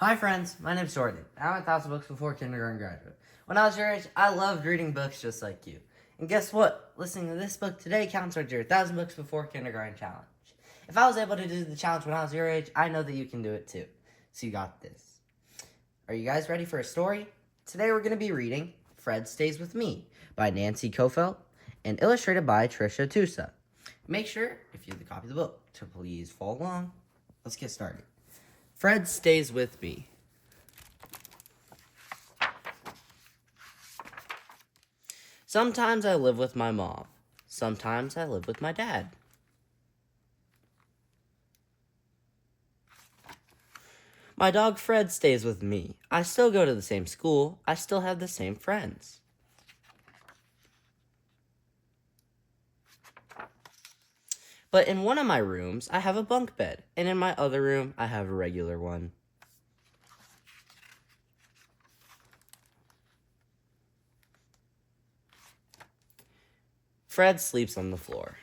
Hi friends, my name's Jordan. I went 1,000 books before kindergarten graduate. When I was your age, I loved reading books just like you. And guess what? Listening to this book today counts towards your 1,000 books before kindergarten challenge. If I was able to do the challenge when I was your age, I know that you can do it too. So you got this. Are you guys ready for a story? Today we're going to be reading Fred Stays With Me by Nancy Coffelt and illustrated by Tricia Tusa. Make sure, if you have the copy of the book, to please follow along. Let's get started. Fred Stays With Me. Sometimes I live with my mom. Sometimes I live with my dad. My dog Fred stays with me. I still go to the same school. I still have the same friends. But in one of my rooms, I have a bunk bed, and in my other room, I have a regular one. Fred sleeps on the floor.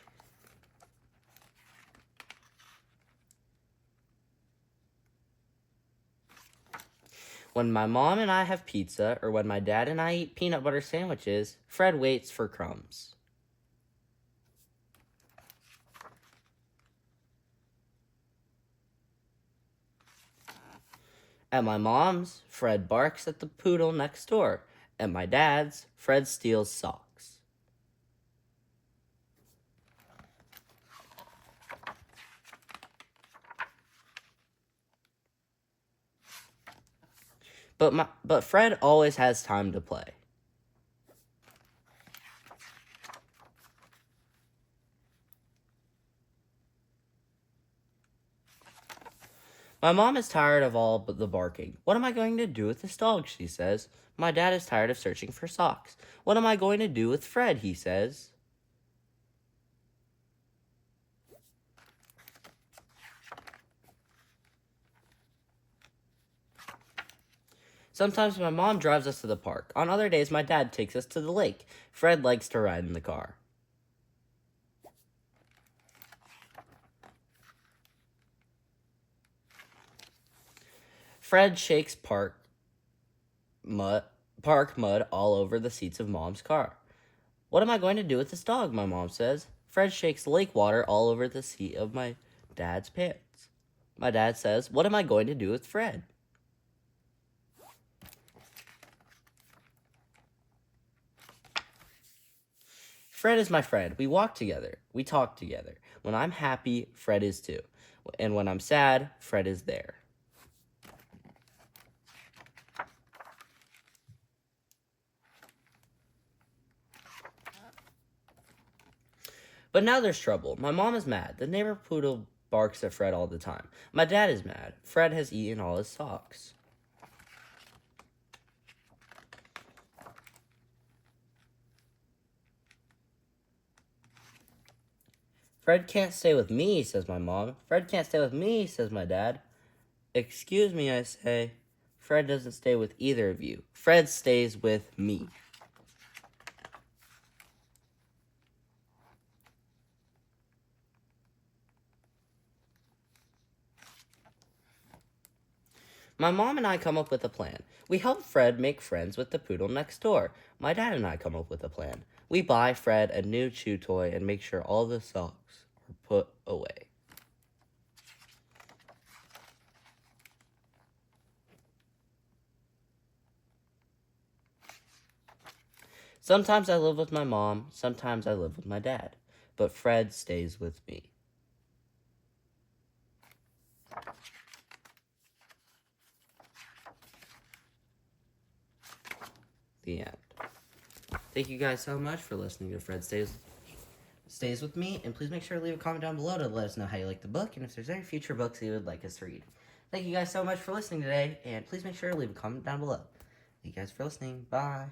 When my mom and I have pizza, or when my dad and I eat peanut butter sandwiches, Fred waits for crumbs. At my mom's, Fred barks at the poodle next door. At my dad's, Fred steals socks. But Fred always has time to play. My mom is tired of all but the barking. What am I going to do with this dog, she says. My dad is tired of searching for socks. What am I going to do with Fred, he says. Sometimes my mom drives us to the park. On other days, my dad takes us to the lake. Fred likes to ride in the car. Fred shakes park mud all over the seats of Mom's car. What am I going to do with this dog, my mom says. Fred shakes lake water all over the seat of my dad's pants. My dad says, what am I going to do with Fred? Fred is my friend. We walk together. We talk together. When I'm happy, Fred is too. And when I'm sad, Fred is there. But now there's trouble. My mom is mad. The neighbor poodle barks at Fred all the time. My dad is mad. Fred has eaten all his socks. Fred can't stay with me, says my mom. Fred can't stay with me, says my dad. Excuse me, I say. Fred doesn't stay with either of you. Fred stays with me. My mom and I come up with a plan. We help Fred make friends with the poodle next door. My dad and I come up with a plan. We buy Fred a new chew toy and make sure all the socks are put away. Sometimes I live with my mom, sometimes I live with my dad, but Fred stays with me. The end. Thank you guys so much for listening to Fred Stays With Me, and please make sure to leave a comment down below to let us know how you like the book and if there's any future books you would like us to read. Thank you guys so much for listening today, and please make sure to leave a comment down below. Thank you guys for listening. Bye.